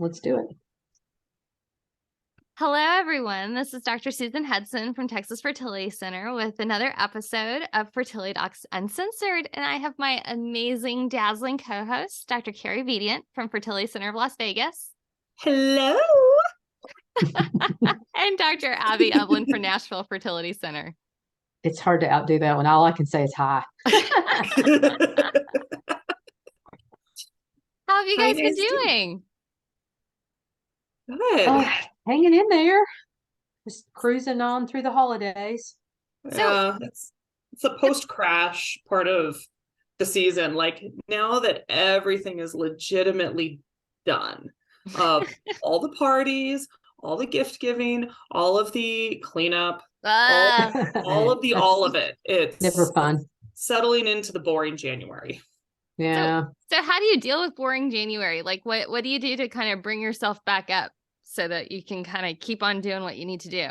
let's do it. Hello, everyone. This is Dr. Susan Hudson from Texas Fertility Center with another episode of Fertility Docs Uncensored. And I have my amazing, dazzling co-host, Dr. Carrie Bedient from Fertility Center of Las Vegas. Hello. And Dr. Abby Eblen from Nashville Fertility Center. It's hard to outdo that one. All I can say is hi. How have you guys been doing? Good. Hanging in there. Just cruising on through the holidays. Yeah, it's a post-crash part of the season. Like, now that everything is legitimately done, all the parties, all the gift giving, all of the cleanup, all of it. It's never fun. Settling into the boring January. Yeah. So how do you deal with boring January? Like, what do you do to kind of bring yourself back up so that you can kind of keep on doing what you need to do?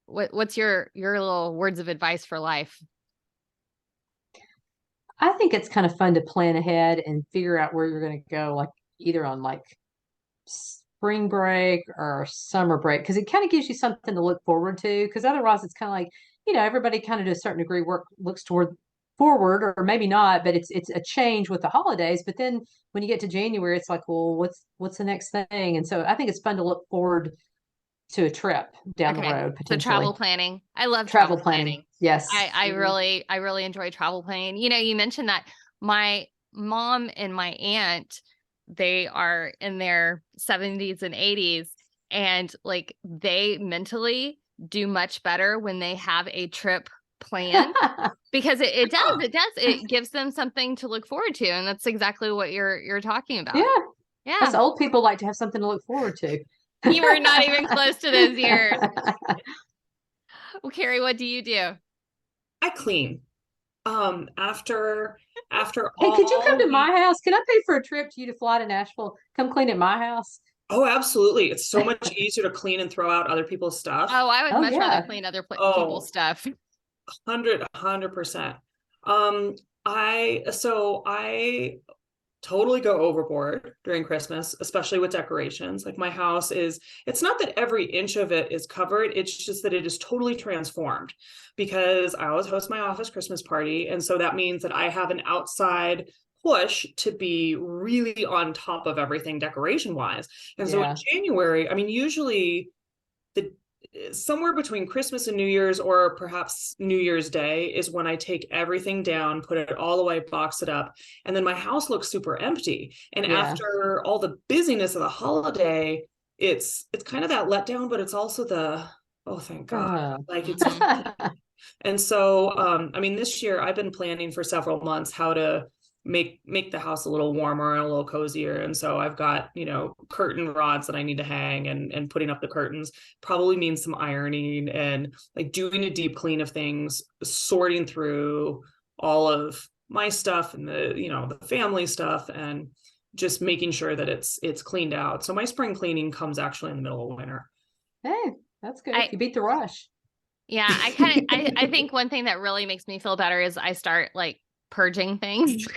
What's your little words of advice for life? I think it's kind of fun to plan ahead and figure out where you're going to go, like either on like spring break or summer break, because it kind of gives you something to look forward to. Because otherwise, it's kind of like, everybody kind of to a certain degree looks forward, or maybe not, but it's a change with the holidays. But then when you get to January, it's like, well, what's the next thing? And so I think it's fun to look forward to a trip down the road, potentially. So travel planning. I love travel planning. Yes. I really enjoy travel planning. You mentioned that my mom and my aunt, they are in their 70s and 80s, and like they mentally do much better when they have a trip planned because it gives them something to look forward to, and that's exactly what you're talking about. Yeah. Us old people like to have something to look forward to. You were not even close to those years. Well, Carrie, what do you do? I clean. After Hey, could you come to my house? Can I pay for a trip to you to fly to Nashville? Come clean at my house. Oh, absolutely. It's so much easier to clean and throw out other people's stuff. Oh, I would much rather clean other people's stuff. 100%. I totally go overboard during Christmas, especially with decorations. Like, my house it's not that every inch of it is covered. It's just that it is totally transformed, because I always host my office Christmas party. And so that means that I have an outside push to be really on top of everything decoration wise. And so in January, I mean, usually somewhere between Christmas and New Year's, or perhaps New Year's Day, is when I take everything down, put it all away, box it up, and then my house looks super empty. And after all the busyness of the holiday, it's kind of that letdown, but it's also oh, thank God. Like, it's and so I mean, this year I've been planning for several months how to make the house a little warmer and a little cozier. And so I've got, curtain rods that I need to hang, and putting up the curtains probably means some ironing, and like doing a deep clean of things, sorting through all of my stuff and the family stuff, and just making sure that it's cleaned out. So my spring cleaning comes actually in the middle of winter. Hey, that's good. You beat the rush. Yeah. I think one thing that really makes me feel better is I start like purging things.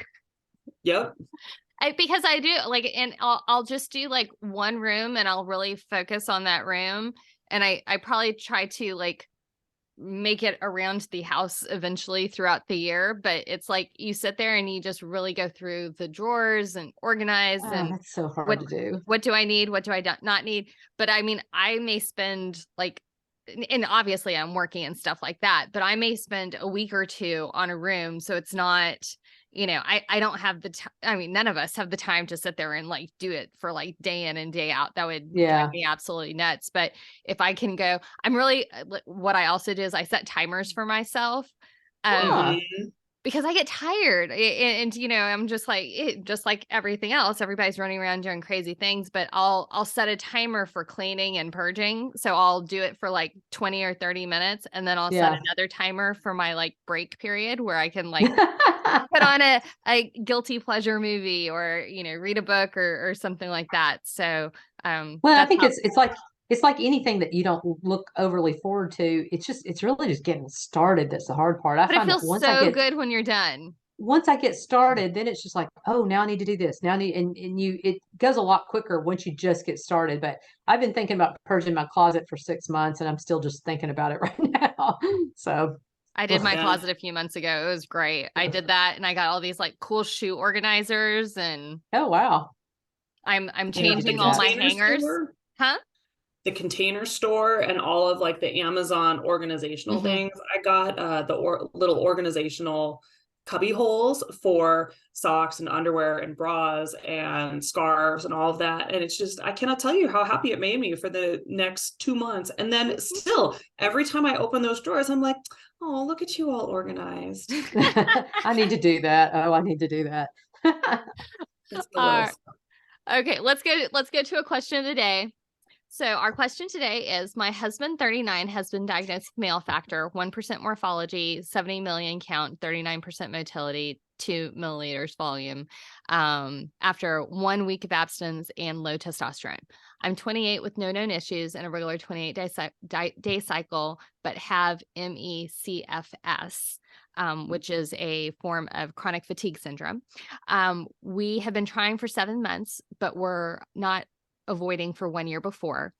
Yep. Because I do like, and I'll just do like one room, and I'll really focus on that room. And I probably try to like make it around the house eventually throughout the year. But it's like you sit there and you just really go through the drawers and organize. And that's so hard to do. What do I need? What do I not need? But I mean, I may spend like, and obviously I'm working and stuff like that, but I may spend a week or two on a room. So it's not, I don't have the time. I mean, none of us have the time to sit there and like do it for like day in and day out. That would drive me absolutely nuts. But if I can go, what I also do is I set timers for myself. Because I get tired, and I'm just like everything else, everybody's running around doing crazy things, but I'll set a timer for cleaning and purging. So I'll do it for like 20 or 30 minutes. And then I'll set another timer for my like break period, where I can like put on a guilty pleasure movie, or, read a book or something like that. So, I think it's like anything that you don't look overly forward to. It's really just getting started. That's the hard part. But it feels so good when you're done. once I get started, then it's just like, oh, now I need to do this. Now I need, and it goes a lot quicker once you just get started. But I've been thinking about purging my closet for 6 months, and I'm still just thinking about it right now. So I did my Yeah. closet a few months ago. It was great. I did that, and I got all these like cool shoe organizers, and oh wow. I'm need to changing do all that. my Container hangers. store? Huh? The Container Store and all of like the Amazon organizational Mhm. things. I got little organizational cubby holes for socks and underwear and bras and scarves and all of that. And it's just, I cannot tell you how happy it made me for the next 2 months. And then still, every time I open those drawers, I'm like, oh, look at you all organized. I need to do that. Oh, I need to do that. It's the All little right. Okay, let's go to a question of the day. So our question today is, my husband, 39, has been diagnosed with male factor, 1% morphology, 70 million count, 39% motility, 2 milliliters volume, after 1 week of abstinence and low testosterone. I'm 28 with no known issues and a regular 28-day cycle, but have MECFS, which is a form of chronic fatigue syndrome. We have been trying for 7 months, but we're not avoiding for 1 year before.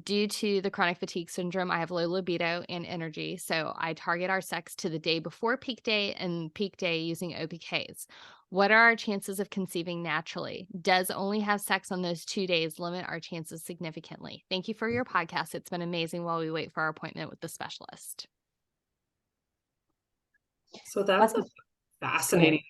Due to the chronic fatigue syndrome, I have low libido and energy, so I target our sex to the day before peak day and peak day using OPKs. What are our chances of conceiving naturally? Does only have sex on those 2 days limit our chances significantly? Thank you for your podcast. It's been amazing while we wait for our appointment with the specialist. So that's a fascinating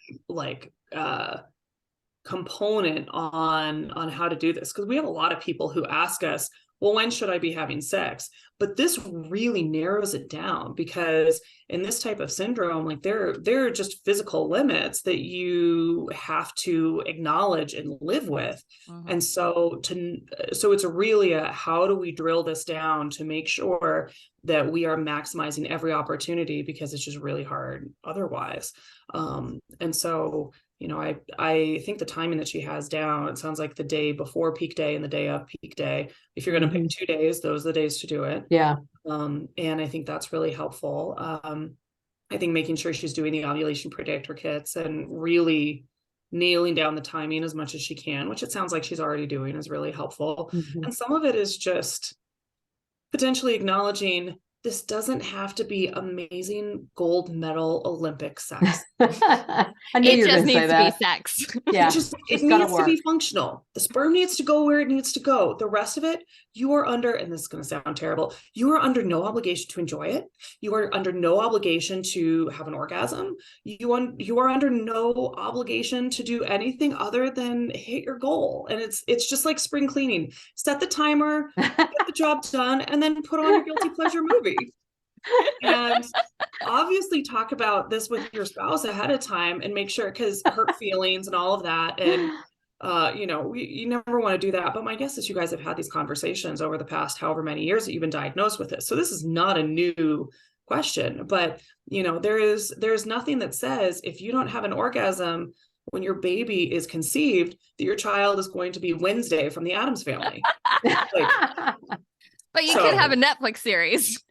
component on how to do this, because we have a lot of people who ask us, well, when should I be having sex? But this really narrows it down, because in this type of syndrome, like there are just physical limits that you have to acknowledge and live with. Mhm. And so it's really a, how do we drill this down to make sure that we are maximizing every opportunity, because it's just really hard otherwise. And so, you know, I think the timing that she has down, it sounds like the day before peak day and the day of peak day. If you're going to pick 2 days, those are the days to do it. Yeah. And I think that's really helpful. I think making sure she's doing the ovulation predictor kits and really nailing down the timing as much as she can, which it sounds like she's already doing, is really helpful. Mhm. And some of it is just potentially acknowledging this doesn't have to be amazing gold medal Olympic sex. I knew It you were just going to say needs to be that. sex. Yeah. It gotta needs to work. be functional. The sperm needs to go where it needs to go. The rest of it, you are under, and this is going to sound terrible, you are under no obligation to enjoy it. You are under no obligation to have an orgasm. You are under no obligation to do anything other than hit your goal. And it's just like spring cleaning. Set the timer, get the job done, and then put on your guilty pleasure movie. And obviously talk about this with your spouse ahead of time and make sure, because hurt feelings and all of that. And, you never want to do that. But my guess is you guys have had these conversations over the past however many years that you've been diagnosed with it. So this is not a new question, but, there's nothing that says if you don't have an orgasm when your baby is conceived, that your child is going to be Wednesday from the Addams Family. But you could have a Netflix series.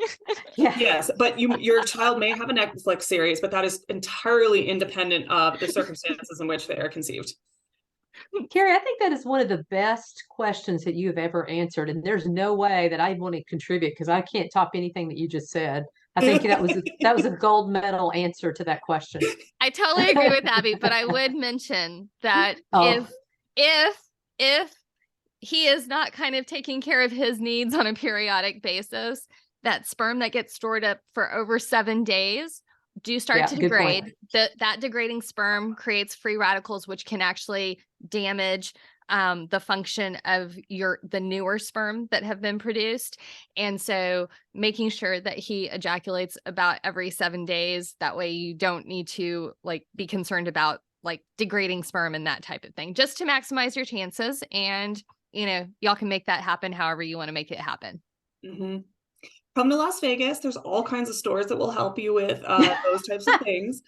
Yeah. Yes, but your child may have a Netflix series, but that is entirely independent of the circumstances in which they are conceived. Carrie, I think that is one of the best questions that you have ever answered. And there's no way that I want to contribute, because I can't top anything that you just said. I think that was a gold medal answer to that question. I totally agree with Abby, but I would mention that if he is not kind of taking care of his needs on a periodic basis, that sperm that gets stored up for over 7 days do start to degrade. That degrading sperm creates free radicals, which can actually damage the function of the newer sperm that have been produced. And so making sure that he ejaculates about every 7 days, that way you don't need to be concerned about degrading sperm and that type of thing, just to maximize your chances. And y'all can make that happen however you want to make it happen. Mm-hmm. Come to Las Vegas. There's all kinds of stores that will help you with those types of things.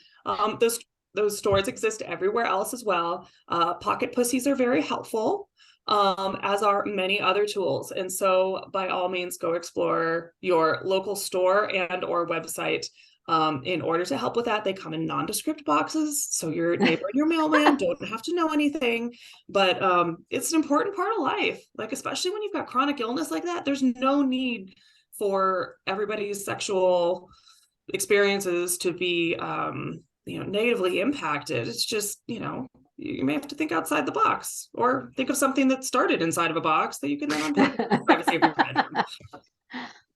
Those stores exist everywhere else as well. Pocket pussies are very helpful, as are many other tools. And so by all means, go explore your local store and or website In order to help with that, they come in nondescript boxes. So your neighbor and your mailman don't have to know anything, but it's an important part of life. Like, especially when you've got chronic illness like that, there's no need for everybody's sexual experiences to be, negatively impacted. It's just, you may have to think outside the box, or think of something that started inside of a box that you can then unpack in the privacy of your bedroom.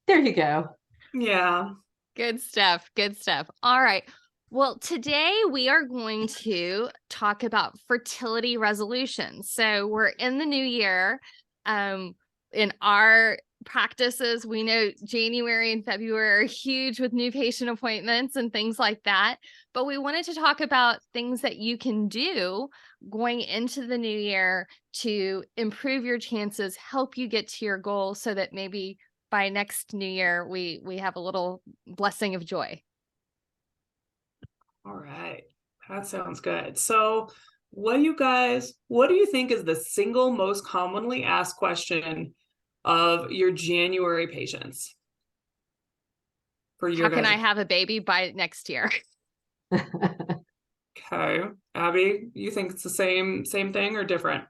There you go. Yeah. Good stuff. Good stuff. All right. Well, today we are going to talk about fertility resolutions. So we're in the new year. In our practices, we know January and February are huge with new patient appointments and things like that. But we wanted to talk about things that you can do going into the new year to improve your chances, help you get to your goal, so that maybe by next new year, we have a little blessing of joy. All right. That sounds good. So what do you think is the single most commonly asked question of your January patients? How can I have a baby by next year? Okay. Abby, you think it's the same thing or different?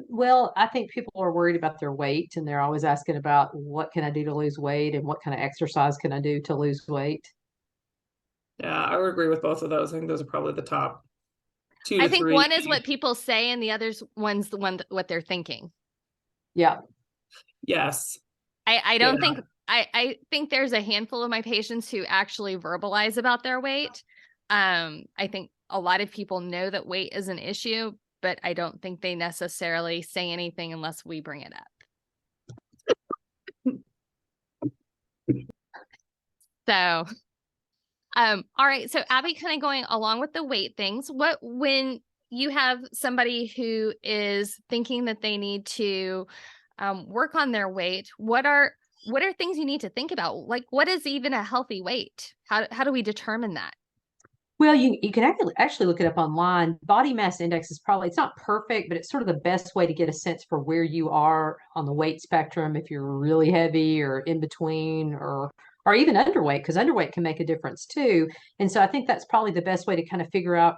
Well, I think people are worried about their weight, and they're always asking about what can I do to lose weight and what kind of exercise can I do to lose weight. Yeah, I would agree with both of those. I think those are probably the top two I to think three. one is what people say, and the other's one's the one what they're thinking. Yeah. Yes. I don't think I think there's a handful of my patients who actually verbalize about their weight. I think a lot of people know that weight is an issue, but I don't think they necessarily say anything unless we bring it up. So, all right. So Abby, kind of going along with the weight things, when you have somebody who is thinking that they need to work on their weight, what are things you need to think about? Like, what is even a healthy weight? How do we determine that? Well, you can actually look it up online. Body mass index is probably, it's not perfect, but it's sort of the best way to get a sense for where you are on the weight spectrum, if you're really heavy or in between, or even underweight, because underweight can make a difference too. And so I think that's probably the best way to kind of figure out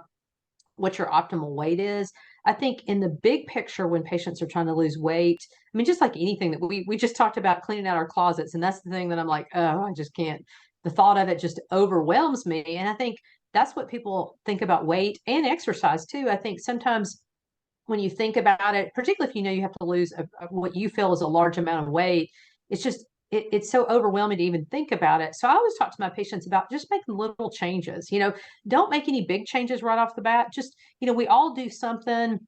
what your optimal weight is. I think in the big picture, when patients are trying to lose weight, I mean, just like anything that we just talked about, cleaning out our closets, and that's the thing that I'm like, oh, I just can't. The thought of it just overwhelms me. And I think that's what people think about weight and exercise too. I think sometimes when you think about it, particularly if you know you have to lose what you feel is a large amount of weight, it's just it's so overwhelming to even think about it. So I always talk to my patients about just making little changes. Don't make any big changes right off the bat. Just, we all do something,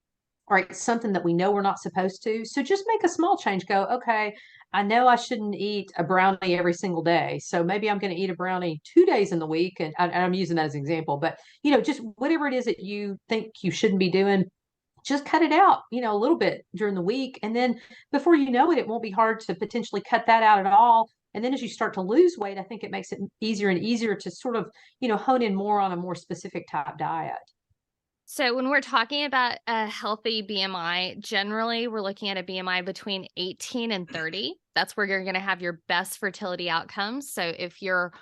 or it's something that we know we're not supposed to. So just make a small change. Go, okay, I know I shouldn't eat a brownie every single day. So maybe I'm going to eat a brownie 2 days in the week. And I'm using that as an example, but just whatever it is that you think you shouldn't be doing, just cut it out, a little bit during the week. And then before you know it, it won't be hard to potentially cut that out at all. And then as you start to lose weight, I think it makes it easier and easier to sort of, hone in more on a more specific type diet. So when we're talking about a healthy BMI, generally we're looking at a BMI between 18 and 30. That's where you're going to have your best fertility outcomes. So if you're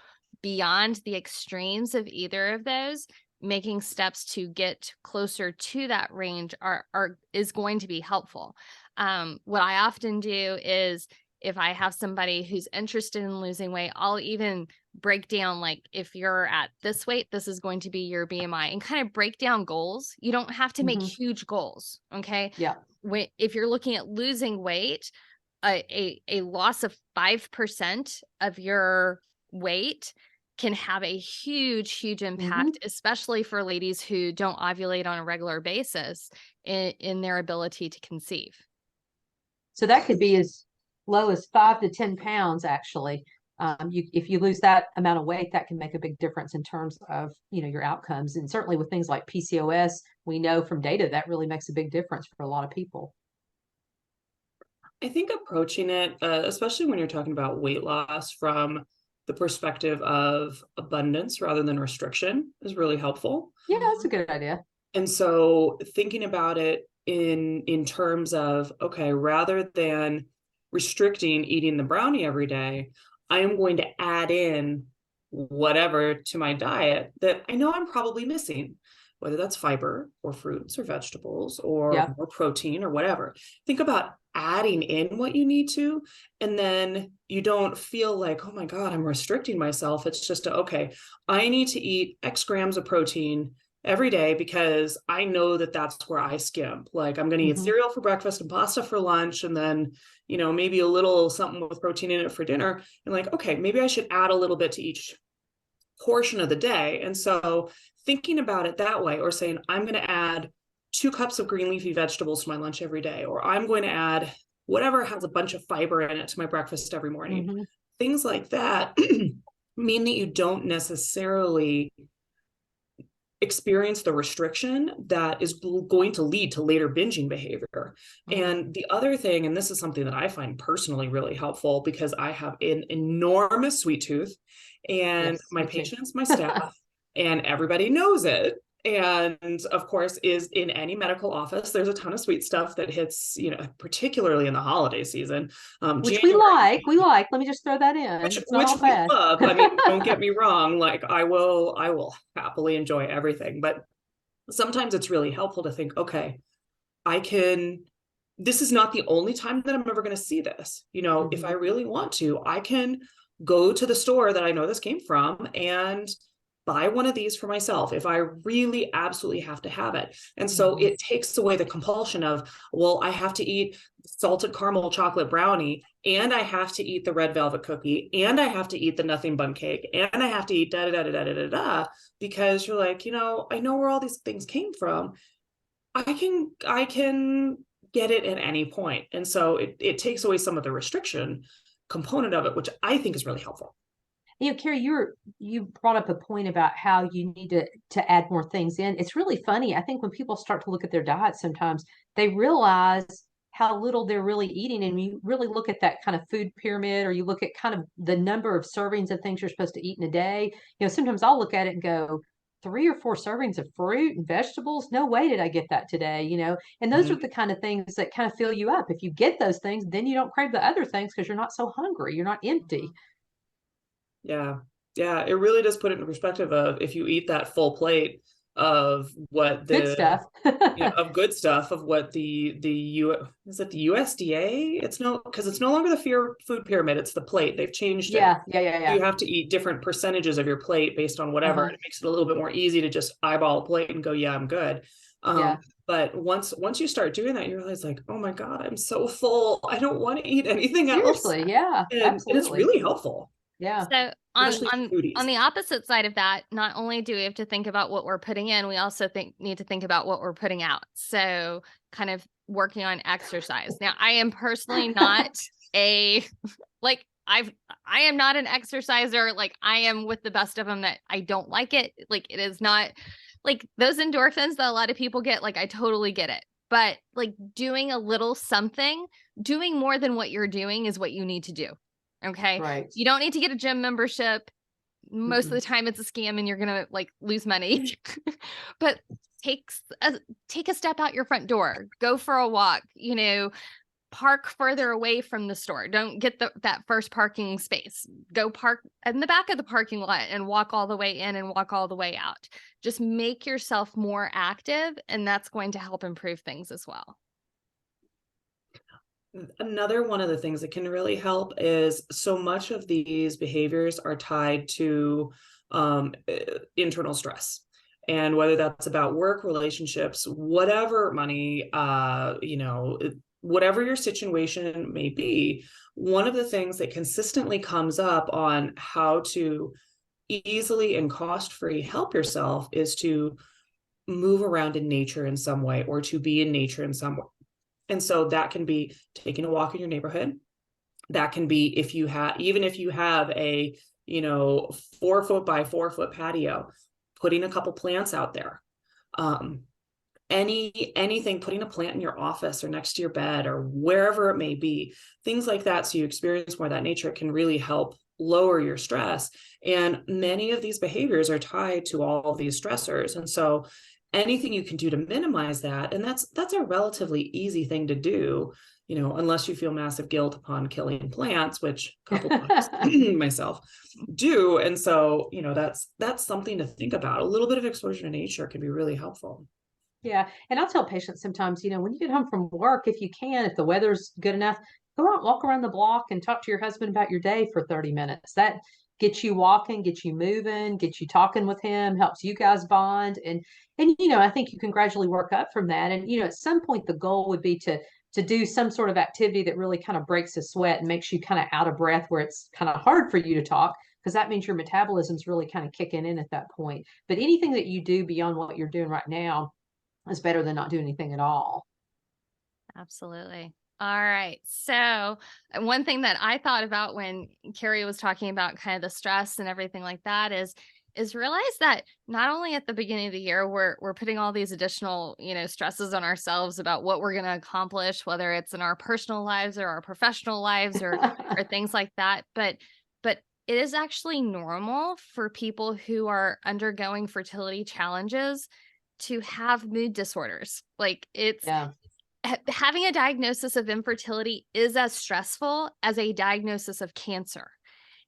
beyond the extremes of either of those, making steps to get closer to that range is going to be helpful. What I often do is, if I have somebody who's interested in losing weight, I'll even break down, like, if you're at this weight, this is going to be your BMI, and kind of break down goals. You don't have to make huge goals. Okay. Yeah. If you're looking at losing weight, a loss of 5% of your weight can have a huge impact, especially for ladies who don't ovulate on a regular basis, in their ability to conceive. So that could be as low as 5 to 10 pounds, actually. If you lose that amount of weight, that can make a big difference in terms of, your outcomes. And certainly with things like PCOS, we know from data that really makes a big difference for a lot of people. I think approaching it, especially when you're talking about weight loss from the perspective of abundance rather than restriction, is really helpful. Yeah, that's a good idea. And so thinking about it in terms of, okay, rather than restricting eating the brownie every day, I am going to add in whatever to my diet that I know I'm probably missing, whether that's fiber or fruits or vegetables or Yeah. more protein or whatever. Think about adding in what you need to, and then you don't feel like, oh my God, I'm restricting myself. It's just, okay, I need to eat X grams of protein every day because I know that that's where I skimp. Like I'm going to eat cereal for breakfast and pasta for lunch, and then, you know, maybe a little something with protein in it for dinner. And like, okay, maybe I should add a little bit to each portion of the day. And so thinking about it that way, or saying, I'm going to add 2 cups of green leafy vegetables to my lunch every day, or I'm going to add whatever has a bunch of fiber in it to my breakfast every morning. Things like that mean that you don't necessarily experience the restriction that is going to lead to later binging behavior. And the other thing, and this is something that I find personally really helpful because I have an enormous sweet tooth, and my patients, my staff, and everybody knows it. And of course, is in any medical office, there's a ton of sweet stuff that hits, you know, particularly in the holiday season. Which January, we like. Let me just throw that in. which It's not all we bad. love. I mean, don't get me wrong. Like I will happily enjoy everything, but sometimes it's really helpful to think, okay, this is not the only time that I'm ever going to see this. You know, if I really want to, I can go to the store that I know this came from and buy one of these for myself if I really absolutely have to have it. And so it takes away the compulsion of, well, I have to eat salted caramel chocolate brownie, and I have to eat the red velvet cookie, and I have to eat the nothing bun cake, and I have to eat da da da da da da da, because you're like, you know, I know where all these things came from. I can get it at any point. And so it takes away some of the restriction component of it, which I think is really helpful. You know, Carrie, you brought up a point about how you need to add more things in. It's really funny. I think when people start to look at their diet, sometimes they realize how little they're really eating. And you really look at that kind of food pyramid, or you look at kind of the number of servings of things you're supposed to eat in a day. You know, sometimes I'll look at it and go, 3 or 4 servings of fruit and vegetables. No way did I get that today, you know? And those are the kind of things that kind of fill you up. If you get those things, then you don't crave the other things because you're not so hungry. You're not empty. Yeah. Yeah. It really does put it in perspective of if you eat that full plate of what the Good stuff. of good stuff, of what the is it the USDA? It's because it's no longer the food pyramid, it's the plate. They've changed it. Yeah. You have to eat different percentages of your plate based on whatever. And it makes it a little bit more easy to just eyeball a plate and go, yeah, I'm good. But once you start doing that, you realize like, oh my God, I'm so full. I don't want to eat anything else. Seriously, yeah. And Absolutely. it's really helpful. Yeah. So on the opposite side of that, not only do we have to think about what we're putting in, we also need to think about what we're putting out. So kind of working on exercise. Now, I am personally not I am not an exerciser. Like I am with the best of them that I don't like it. Like it is not like those endorphins that a lot of people get. Like I totally get it. But like doing a little something, doing more than what you're doing is what you need to do. Okay. Right. You don't need to get a gym membership. Most of the time it's a scam and you're going to like lose money, but take a step out your front door, go for a walk, you know, park further away from the store. Don't get that first parking space. Go park in the back of the parking lot and walk all the way in and walk all the way out. Just make yourself more active, and that's going to help improve things as well. Another one of the things that can really help is so much of these behaviors are tied to internal stress. And whether that's about work, relationships, whatever, money, you know, whatever your situation may be, one of the things that consistently comes up on how to easily and cost-free help yourself is to move around in nature in some way, or to be in nature in some way. And so that can be taking a walk in your neighborhood. That can be even if you have a, you know, 4 foot by 4 foot patio, putting a couple plants out there. Anything, putting a plant in your office or next to your bed or wherever it may be, things like that. So you experience more of that nature can really help lower your stress. And many of these behaviors are tied to all of these stressors. And so anything you can do to minimize that, and that's a relatively easy thing to do. unless you feel massive guilt upon killing plants, which a couple times myself do. And so, that's something to think about. A little bit of exposure to nature can be really helpful. Yeah. And I'll tell patients sometimes, when you get home from work, if you can, if the weather's good enough, go out, walk around the block and talk to your husband about your day for 30 minutes. That gets you walking, gets you moving, gets you talking with him, helps you guys bond. And I think you can gradually work up from that. And, at some point the goal would be to do some sort of activity that really kind of breaks the sweat and makes you kind of out of breath where it's kind of hard for you to talk, because that means your metabolism's really kind of kicking in at that point. But anything that you do beyond what you're doing right now is better than not doing anything at all. Absolutely. All right. So one thing that I thought about when Carrie was talking about kind of the stress and everything like that is realize that not only at the beginning of the year, we're putting all these additional, stresses on ourselves about what we're going to accomplish, whether it's in our personal lives or our professional lives or things like that. But it is actually normal for people who are undergoing fertility challenges to have mood disorders. Like having a diagnosis of infertility is as stressful as a diagnosis of cancer.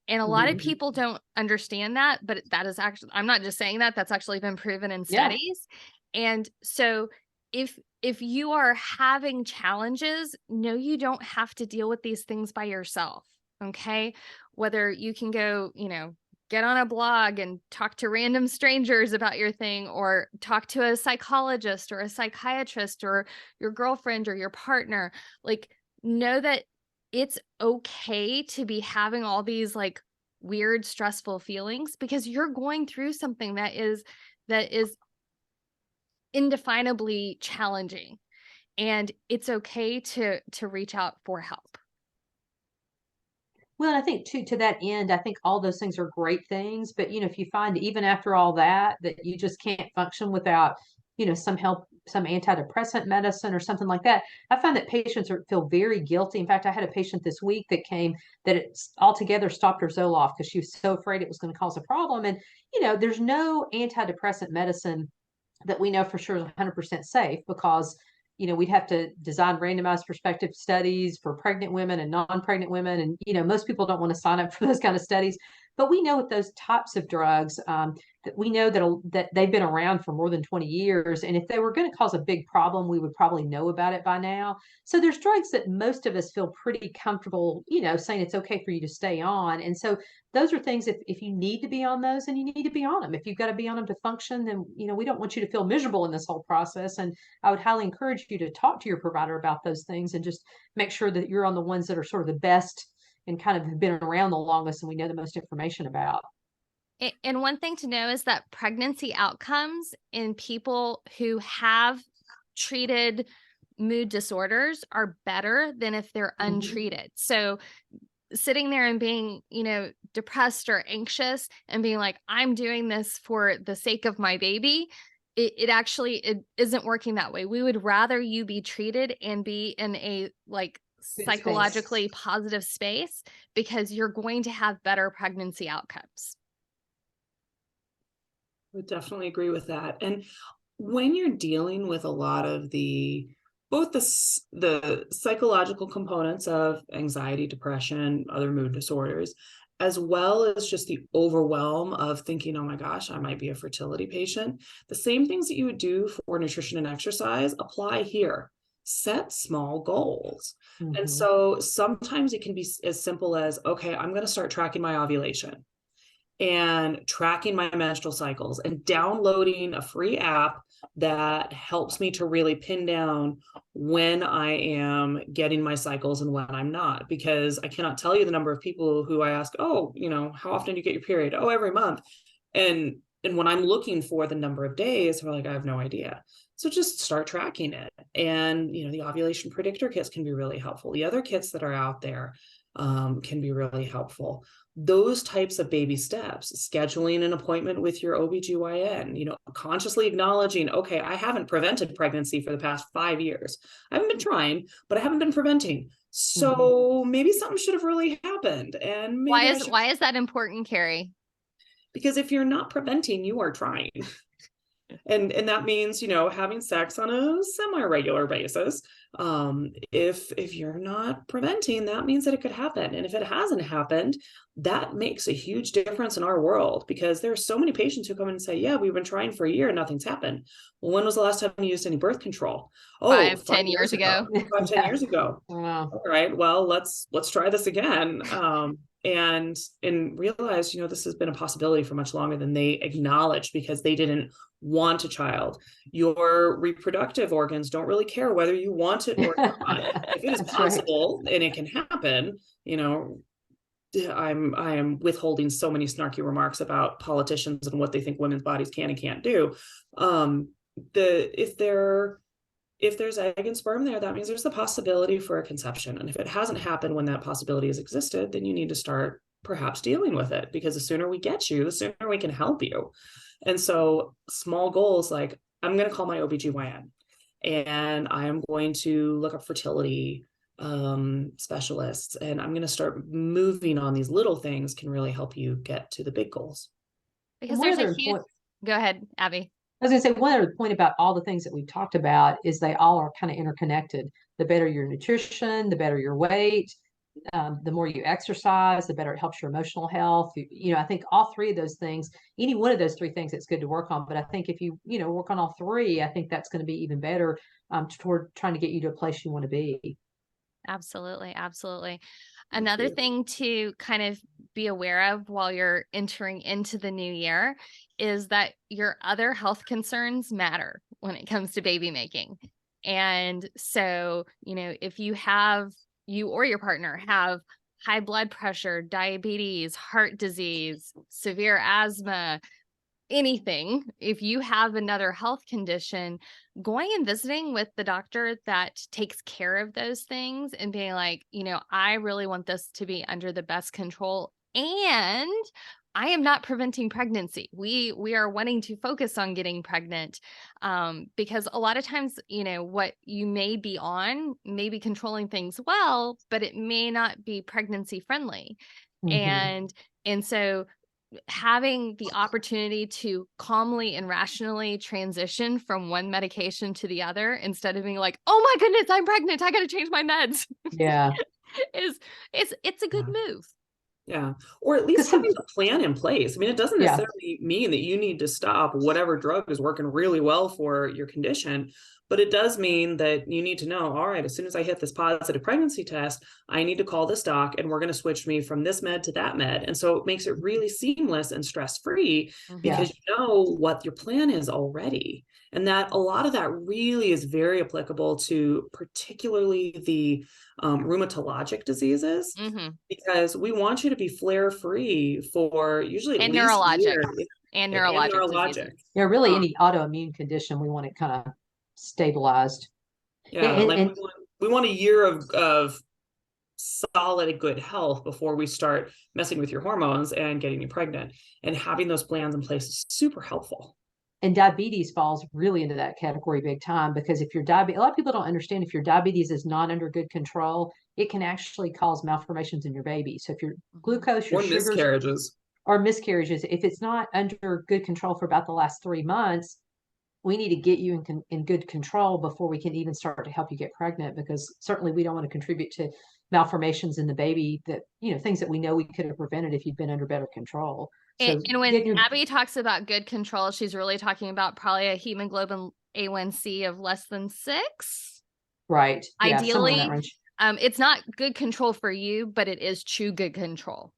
And a lot of people don't understand that, but that is actually, I'm not just saying that, that's actually been proven in studies. And so if you are having challenges, no, you don't have to deal with these things by yourself. Okay. Whether you can go, get on a blog and talk to random strangers about your thing, or talk to a psychologist or a psychiatrist or your girlfriend or your partner, like, know that it's okay to be having all these like weird, stressful feelings, because you're going through something that is indefinably challenging, and it's okay to reach out for help. Well, I think too, to that end, I think all those things are great things. But, if you find even after all that you just can't function without, some help, some antidepressant medicine or something like that, I find that patients feel very guilty. In fact, I had a patient this week that came that it's altogether stopped her Zoloft because she was so afraid it was going to cause a problem. And, there's no antidepressant medicine that we know for sure is 100% safe, because we'd have to design randomized prospective studies for pregnant women and non-pregnant women. And, most people don't want to sign up for those kind of studies. But we know with those types of drugs, that we know that they've been around for more than 20 years. And if they were going to cause a big problem, we would probably know about it by now. So there's drugs that most of us feel pretty comfortable, saying it's okay for you to stay on. And so those are things, if you need to be on those, and you need to be on them. If you've got to be on them to function, then, we don't want you to feel miserable in this whole process. And I would highly encourage you to talk to your provider about those things and just make sure that you're on the ones that are sort of the best and kind of have been around the longest and we know the most information about. And one thing to know is that pregnancy outcomes in people who have treated mood disorders are better than if they're untreated. So sitting there and being, depressed or anxious and being like, I'm doing this for the sake of my baby, it actually isn't working that way. We would rather you be treated and be in a like psychologically positive space, because you're going to have better pregnancy outcomes. I would definitely agree with that. And when you're dealing with a lot of both the psychological components of anxiety, depression, other mood disorders, as well as just the overwhelm of thinking, oh my gosh, I might be a fertility patient, the same things that you would do for nutrition and exercise apply here. Set small goals. And so sometimes it can be as simple as, okay, I'm going to start tracking my ovulation and tracking my menstrual cycles and downloading a free app that helps me to really pin down when I am getting my cycles and when I'm not, because I cannot tell you the number of people who I ask, oh, how often do you get your period? Oh, every month. And when I'm looking for the number of days, they're like, I have no idea. So just start tracking it. And, the ovulation predictor kits can be really helpful. The other kits that are out there can be really helpful. Those types of baby steps, scheduling an appointment with your OBGYN, consciously acknowledging, okay, I haven't prevented pregnancy for the past 5 years. I haven't been trying, but I haven't been preventing. So maybe something should have really happened. And maybe why is that important, Carrie? Because if you're not preventing, you are trying. And that means, having sex on a semi-regular basis, If you're not preventing, that means that it could happen. And if it hasn't happened, that makes a huge difference in our world, because there are so many patients who come in and say, yeah, we've been trying for a year and nothing's happened. Well, when was the last time you used any birth control? Oh, 10 years ago. 10 years ago. Wow. All right, well, let's try this again. And realize, this has been a possibility for much longer than they acknowledged, because they didn't want a child. Your reproductive organs don't really care whether you want it or not. If it is possible and it can happen, I am withholding so many snarky remarks about politicians and what they think women's bodies can and can't do. If there's egg and sperm there, that means there's the possibility for a conception. And if it hasn't happened when that possibility has existed, then you need to start perhaps dealing with it, because the sooner we get you, the sooner we can help you. And so small goals, like, I'm going to call my OBGYN and I am going to look up fertility specialists, and I'm going to start moving on these little things, can really help you get to the big goals. Because there's a huge, go ahead, Abby. I was going to say, one other point about all the things that we've talked about is they all are kind of interconnected. The better your nutrition, the better your weight, the more you exercise, the better it helps your emotional health. I think all three of those things, any one of those three things, it's good to work on. But I think if you work on all three, I think that's going to be even better toward trying to get you to a place you want to be. Absolutely. Absolutely. Another thing to kind of be aware of while you're entering into the new year is that your other health concerns matter when it comes to baby making. And so, if you or your partner have high blood pressure, diabetes, heart disease, severe asthma, anything, if you have another health condition, going and visiting with the doctor that takes care of those things and being like, I really want this to be under the best control, and I am not preventing pregnancy. We are wanting to focus on getting pregnant, because a lot of times, what you may be on may be controlling things well, but it may not be pregnancy friendly. Mm-hmm. And so having the opportunity to calmly and rationally transition from one medication to the other, instead of being like, oh my goodness, I'm pregnant, I got to change my meds. Yeah. It's a good move. Yeah. Or at least having a plan in place. I mean, it doesn't necessarily mean that you need to stop whatever drug is working really well for your condition, but it does mean that you need to know, all right, as soon as I hit this positive pregnancy test, I need to call this doc and we're going to switch me from this med to that med. And so it makes it really seamless and stress-free, because you know what your plan is already. And that a lot of that really is very applicable to particularly the rheumatologic diseases, because we want you to be flare-free for usually at least neurologic and neurologic. Yeah, really any autoimmune condition, we want it kind of stabilized. Yeah, we want a year of solid good health before we start messing with your hormones and getting you pregnant. And having those plans in place is super helpful. And diabetes falls really into that category big time, because if your diabetes, a lot of people don't understand, if your diabetes is not under good control, it can actually cause malformations in your baby. So if your glucose, your sugars, miscarriages, if it's not under good control for about the last 3 months, we need to get you in good control before we can even start to help you get pregnant, because certainly we don't want to contribute to malformations in the baby, that, things that we know we could have prevented if you'd been under better control. So and when Abby talks about good control, she's really talking about probably a hemoglobin A1C of less than 6. Right. Ideally, it's not good control for you, but it is true good control.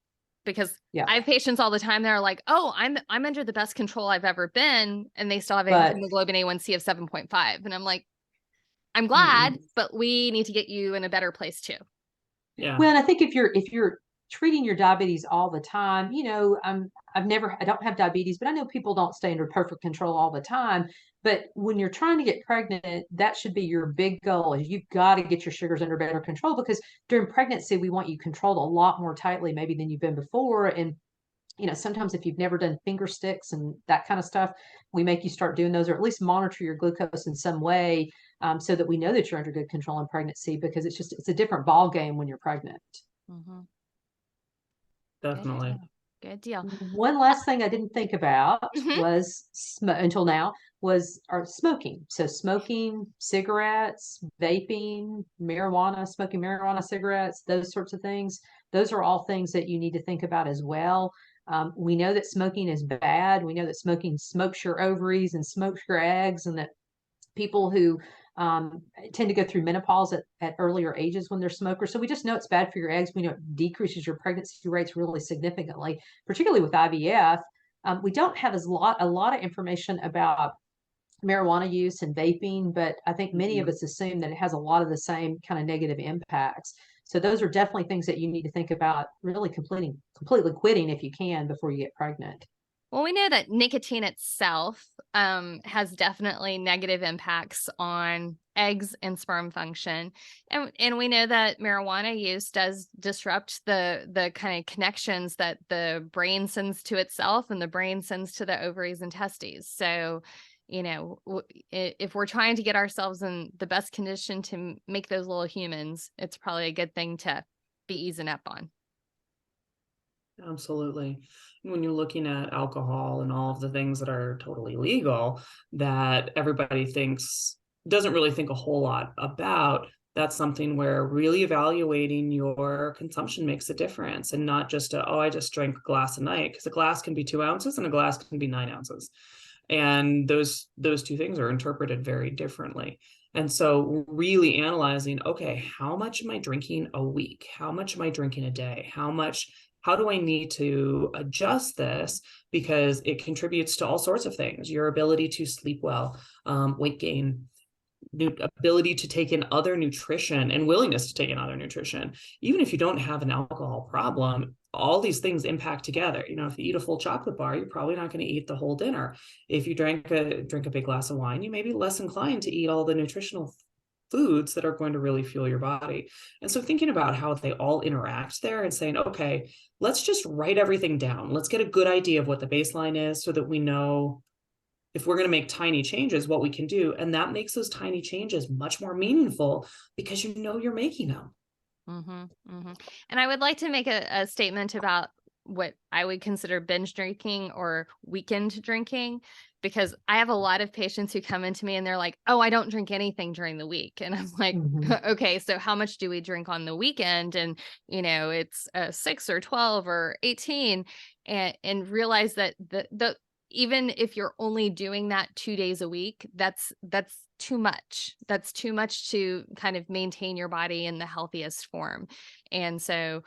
Because I have patients all the time that are like, oh, I'm under the best control I've ever been, and they still have a hemoglobin A1C of 7.5. And I'm like, I'm glad, but we need to get you in a better place too. Yeah. Well, and I think if you're treating your diabetes all the time, I don't have diabetes, but I know people don't stay under perfect control all the time. But when you're trying to get pregnant, that should be your big goal, is you've got to get your sugars under better control, because during pregnancy, we want you controlled a lot more tightly maybe than you've been before. And, sometimes if you've never done finger sticks and that kind of stuff, we make you start doing those, or at least monitor your glucose in some way, so that we know that you're under good control in pregnancy, because it's a different ball game when you're pregnant. Definitely. Good deal. One last thing I didn't think about was until now are smoking. So smoking, cigarettes, vaping, marijuana, smoking marijuana, cigarettes, those sorts of things. Those are all things that you need to think about as well. We know that smoking is bad. We know that smoking smokes your ovaries and smokes your eggs, and that people who tend to go through menopause at earlier ages when they're smokers. So we just know it's bad for your eggs. We know it decreases your pregnancy rates really significantly, particularly with IVF. We don't have a lot of information about marijuana use and vaping, but I think many of us assume that it has a lot of the same kind of negative impacts. So those are definitely things that you need to think about really completely quitting if you can before you get pregnant. Well, we know that nicotine itself has definitely negative impacts on eggs and sperm function. And we know that marijuana use does disrupt the kind of connections that the brain sends to itself and the brain sends to the ovaries and testes. So, if we're trying to get ourselves in the best condition to make those little humans, it's probably a good thing to be easing up on. Absolutely. When you're looking at alcohol and all of the things that are totally legal that everybody doesn't really think a whole lot about, that's something where really evaluating your consumption makes a difference, and not just I just drank a glass a night, because a glass can be 2 ounces and a glass can be 9 ounces. And those two things are interpreted very differently. And so really analyzing, okay, how much am I drinking a week? How much am I drinking a day? How do I need to adjust this? Because it contributes to all sorts of things, your ability to sleep well, weight gain, ability to take in other nutrition, and willingness to take in other nutrition. Even if you don't have an alcohol problem, all these things impact together. If you eat a full chocolate bar, you're probably not going to eat the whole dinner. If you drink a big glass of wine, you may be less inclined to eat all the nutritional foods that are going to really fuel your body. And so thinking about how they all interact there and saying, okay, let's just write everything down. Let's get a good idea of what the baseline is so that we know if we're going to make tiny changes, what we can do. And that makes those tiny changes much more meaningful because you're making them. And I would like to make a statement about what I would consider binge drinking or weekend drinking, because I have a lot of patients who come into me and they're like, oh, I don't drink anything during the week. And I'm like, okay, so how much do we drink on the weekend? And, it's 6 or 12 or 18, and realize that the even if you're only doing that 2 days a week, that's too much. That's too much to kind of maintain your body in the healthiest form. And so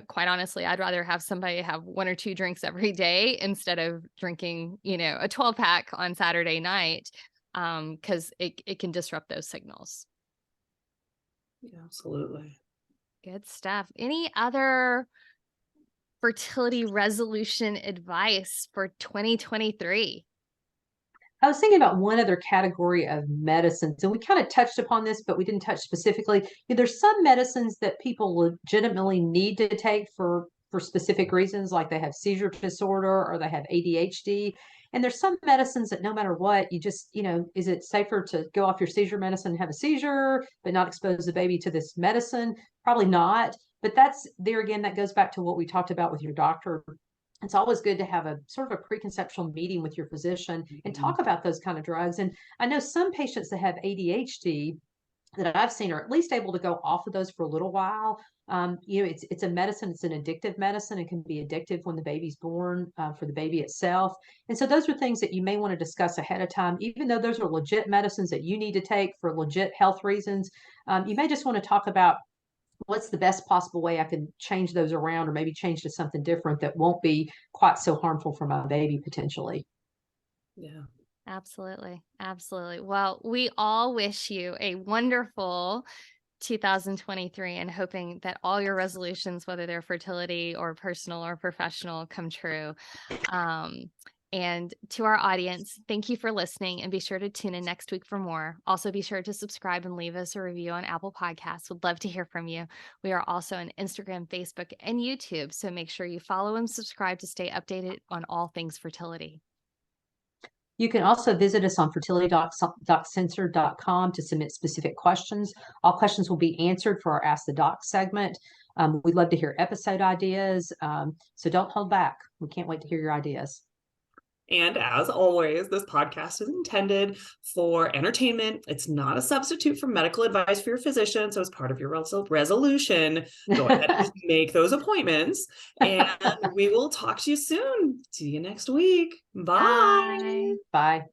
quite honestly, I'd rather have somebody have 1 or 2 drinks every day instead of drinking, a 12-pack on Saturday night, because it can disrupt those signals. Yeah, absolutely. Good stuff. Any other fertility resolution advice for 2023? I was thinking about one other category of medicines, and we kind of touched upon this, but we didn't touch specifically. There's some medicines that people legitimately need to take for specific reasons, like they have seizure disorder or they have ADHD. And there's some medicines that no matter what, you just, is it safer to go off your seizure medicine and have a seizure, but not expose the baby to this medicine? Probably not. But that's there again, that goes back to what we talked about with your doctor. It's always good to have a sort of a preconceptual meeting with your physician and talk about those kind of drugs. And I know some patients that have ADHD that I've seen are at least able to go off of those for a little while. It's a medicine. It's an addictive medicine. It can be addictive when the baby's born, for the baby itself. And so those are things that you may want to discuss ahead of time, even though those are legit medicines that you need to take for legit health reasons. You may just want to talk about what's the best possible way I can change those around, or maybe change to something different that won't be quite so harmful for my baby potentially. Yeah. Absolutely. Well, we all wish you a wonderful 2023 and hoping that all your resolutions, whether they're fertility or personal or professional, come true. And to our audience, thank you for listening, and be sure to tune in next week for more. Also, be sure to subscribe and leave us a review on Apple Podcasts. Would love to hear from you. We are also on Instagram, Facebook, and YouTube, so make sure you follow and subscribe to stay updated on all things fertility. You can also visit us on fertilitydocsensor.com to submit specific questions. All questions will be answered for our Ask the Doc segment. We'd love to hear episode ideas, so don't hold back. We can't wait to hear your ideas. And as always, this podcast is intended for entertainment. It's not a substitute for medical advice for your physician. So as part of your resolution, go ahead and just make those appointments. And we will talk to you soon. See you next week. Bye. Bye.